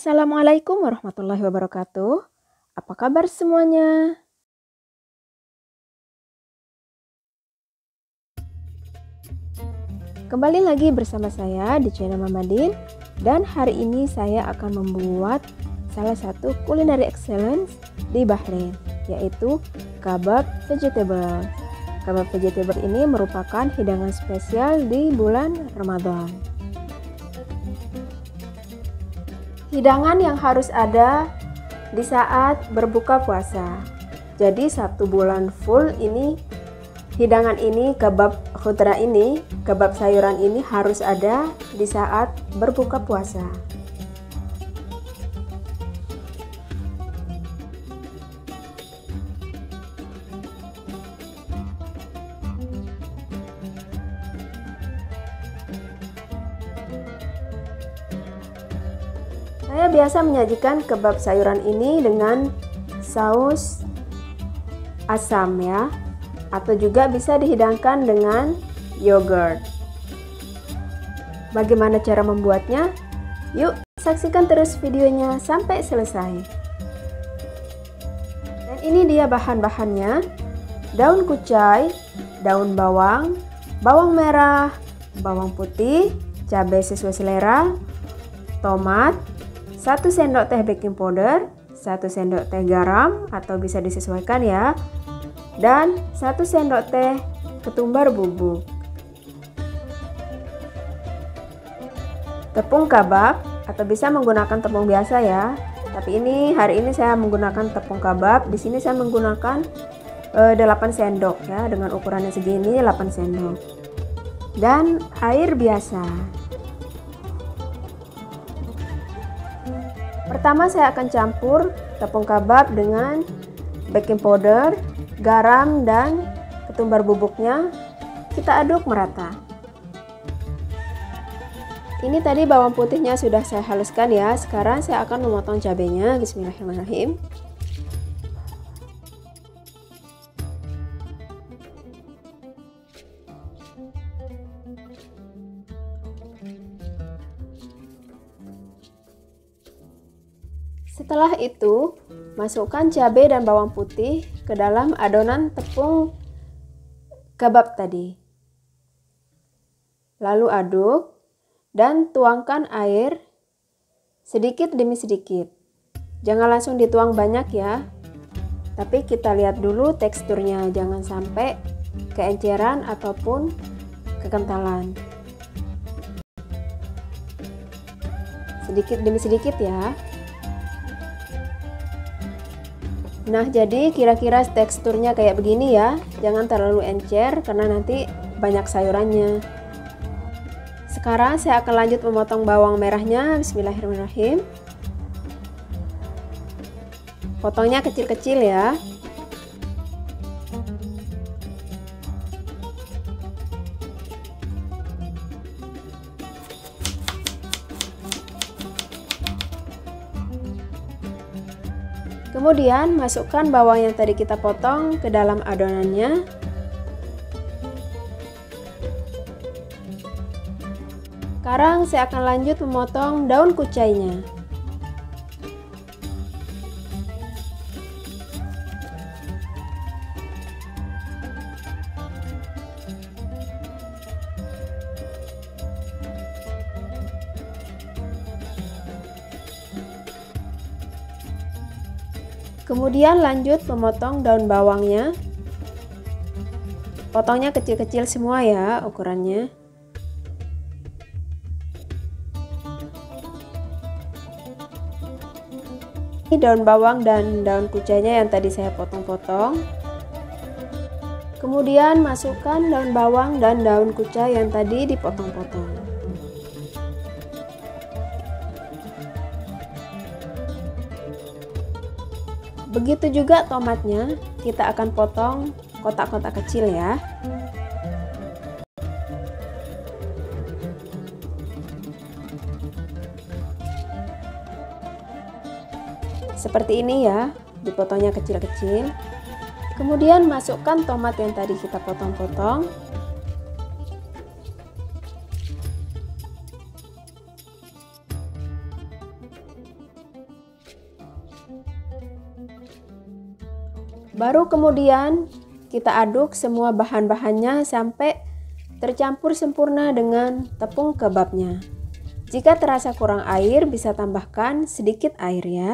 Assalamualaikum warahmatullahi wabarakatuh. Apa kabar semuanya? Kembali lagi bersama saya di channel Mamadin, dan hari ini saya akan membuat salah satu culinary excellence di Bahrain, yaitu kebab vegetable. Kebab vegetable ini merupakan hidangan spesial di bulan Ramadan. Hidangan yang harus ada di saat berbuka puasa. Jadi 1 bulan full ini hidangan ini, kebab khudra ini, kebab sayuran ini harus ada di saat berbuka puasa. Saya biasa menyajikan kebab sayuran ini dengan saus asam ya, atau juga bisa dihidangkan dengan yogurt. Bagaimana cara membuatnya? Yuk saksikan terus videonya sampai selesai. Dan ini dia bahan-bahannya: daun kucai, daun bawang, bawang merah, bawang putih, cabai sesuai selera, tomat, 1 sendok teh baking powder, 1 sendok teh garam atau bisa disesuaikan ya, dan 1 sendok teh ketumbar bubuk. Tepung kabab atau bisa menggunakan tepung biasa ya. Tapi hari ini saya menggunakan tepung kabab. Di sini saya menggunakan 8 sendok ya, dengan ukurannya segini 8 sendok. Dan air biasa. Pertama saya akan campur tepung kabab dengan baking powder, garam, dan ketumbar bubuknya. Kita aduk merata. Ini tadi bawang putihnya sudah saya haluskan ya. Sekarang saya akan memotong cabenya. Bismillahirrahmanirrahim. Setelah itu, masukkan cabai dan bawang putih ke dalam adonan tepung kebab tadi. Lalu aduk dan tuangkan air sedikit demi sedikit. Jangan langsung dituang banyak ya. Tapi kita lihat dulu teksturnya, jangan sampai keenceran ataupun kekentalan. Sedikit demi sedikit ya. Nah, jadi kira-kira teksturnya kayak begini ya. Jangan terlalu encer karena nanti banyak sayurannya. Sekarang saya akan lanjut memotong bawang merahnya. Bismillahirrahmanirrahim. Potongnya kecil-kecil ya. Kemudian masukkan bawang yang tadi kita potong ke dalam adonannya. Sekarang saya akan lanjut memotong daun kucainya. Kemudian lanjut memotong daun bawangnya. Potongnya kecil-kecil semua ya ukurannya. Ini daun bawang dan daun kucainya yang tadi saya potong-potong. Kemudian masukkan daun bawang dan daun kucai yang tadi dipotong-potong. Begitu juga tomatnya, kita akan potong kotak-kotak kecil ya. Seperti ini ya, dipotongnya kecil-kecil. Kemudian masukkan tomat yang tadi kita potong-potong. Baru kemudian kita aduk semua bahan-bahannya sampai tercampur sempurna dengan tepung kebabnya. Jika terasa kurang air, bisa tambahkan sedikit air ya.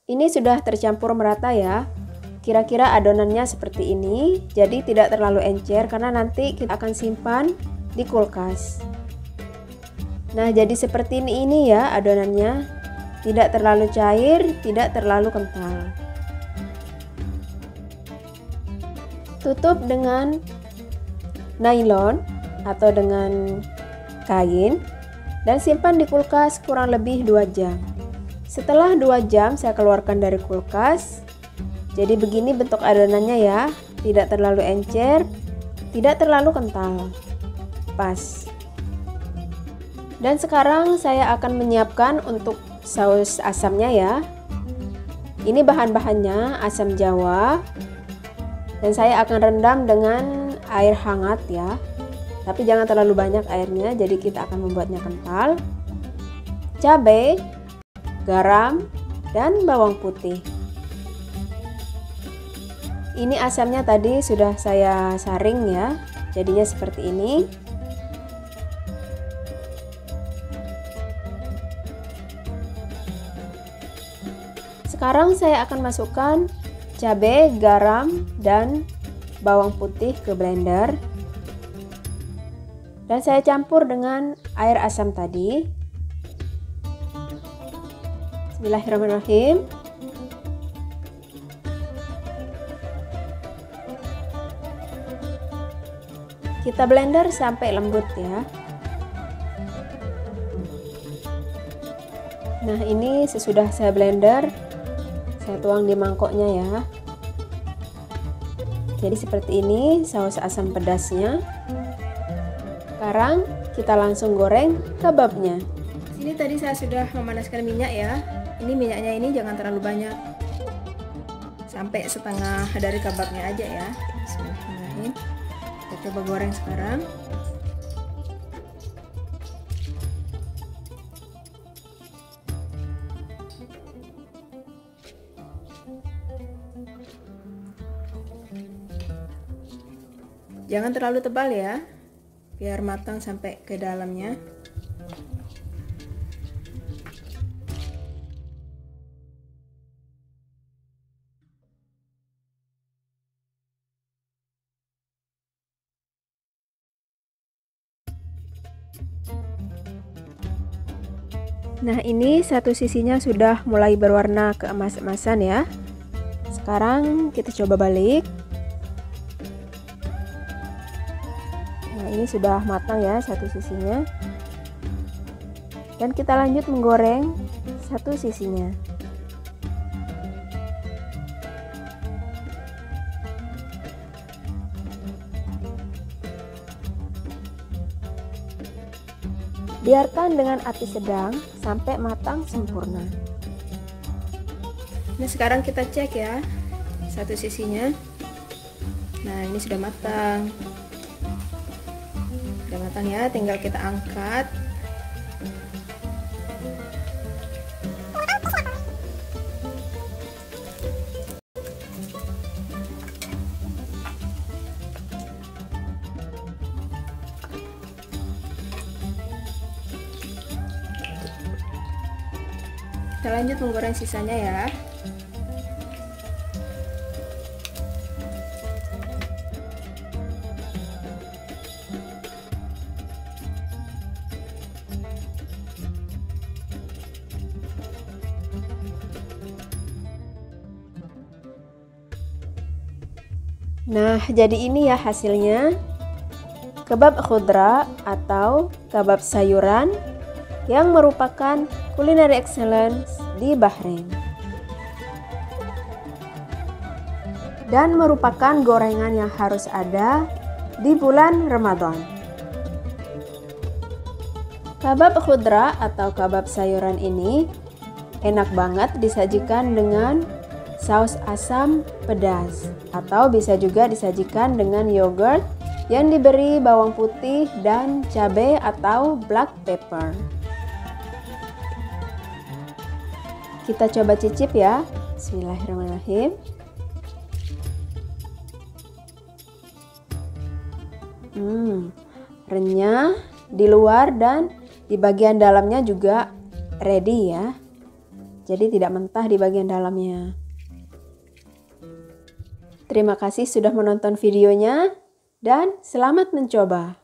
Ini sudah tercampur merata ya. Kira-kira adonannya seperti ini, jadi tidak terlalu encer karena nanti kita akan simpan di kulkas. Nah, jadi seperti ini ya adonannya. Tidak terlalu cair, tidak terlalu kental. Tutup dengan nylon atau dengan kain dan simpan di kulkas kurang lebih 2 jam. Setelah 2 jam saya keluarkan dari kulkas. Jadi begini bentuk adonannya ya, tidak terlalu encer, tidak terlalu kental, pas. Dan sekarang saya akan menyiapkan untuk saus asamnya ya. Ini bahan-bahannya asam jawa, dan saya akan rendam dengan air hangat ya. Tapi jangan terlalu banyak airnya, jadi kita akan membuatnya kental. Cabai, garam, dan bawang putih. Ini asamnya tadi sudah saya saring ya, jadinya seperti ini. Sekarang saya akan masukkan cabai, garam, dan bawang putih ke blender. Dan saya campur dengan air asam tadi. Bismillahirrahmanirrahim. Kita blender sampai lembut ya. Nah, ini sesudah saya blender, saya tuang di mangkoknya ya. Jadi seperti ini saus asam pedasnya. Sekarang kita langsung goreng kebabnya. Ini tadi saya sudah memanaskan minyak ya. Ini minyaknya ini jangan terlalu banyak. Sampai setengah dari kebabnya aja ya. Bismillahirrahmanirrahim. Kita coba goreng sekarang. Jangan terlalu tebal ya, biar matang sampai ke dalamnya. Nah, ini satu sisinya sudah mulai berwarna keemas-emasan ya. Sekarang kita coba balik. Nah, ini sudah matang ya satu sisinya. Dan kita lanjut menggoreng satu sisinya. Biarkan dengan api sedang sampai matang sempurna. Nah, sekarang kita cek ya satu sisinya. Nah, ini sudah matang. Sudah matang ya, tinggal kita angkat. Kita lanjut menggoreng sisanya ya. Nah, jadi ini ya hasilnya. Kebab khudra atau kebab sayuran yang merupakan culinary excellence di Bahrain dan merupakan gorengan yang harus ada di bulan Ramadan. Kebab khudra atau kebab sayuran ini enak banget disajikan dengan saus asam pedas atau bisa juga disajikan dengan yogurt yang diberi bawang putih dan cabai atau black pepper. Kita coba cicip ya. Bismillahirrahmanirrahim. Renyah di luar dan di bagian dalamnya juga ready ya. Jadi tidak mentah di bagian dalamnya. Terima kasih sudah menonton videonya dan selamat mencoba.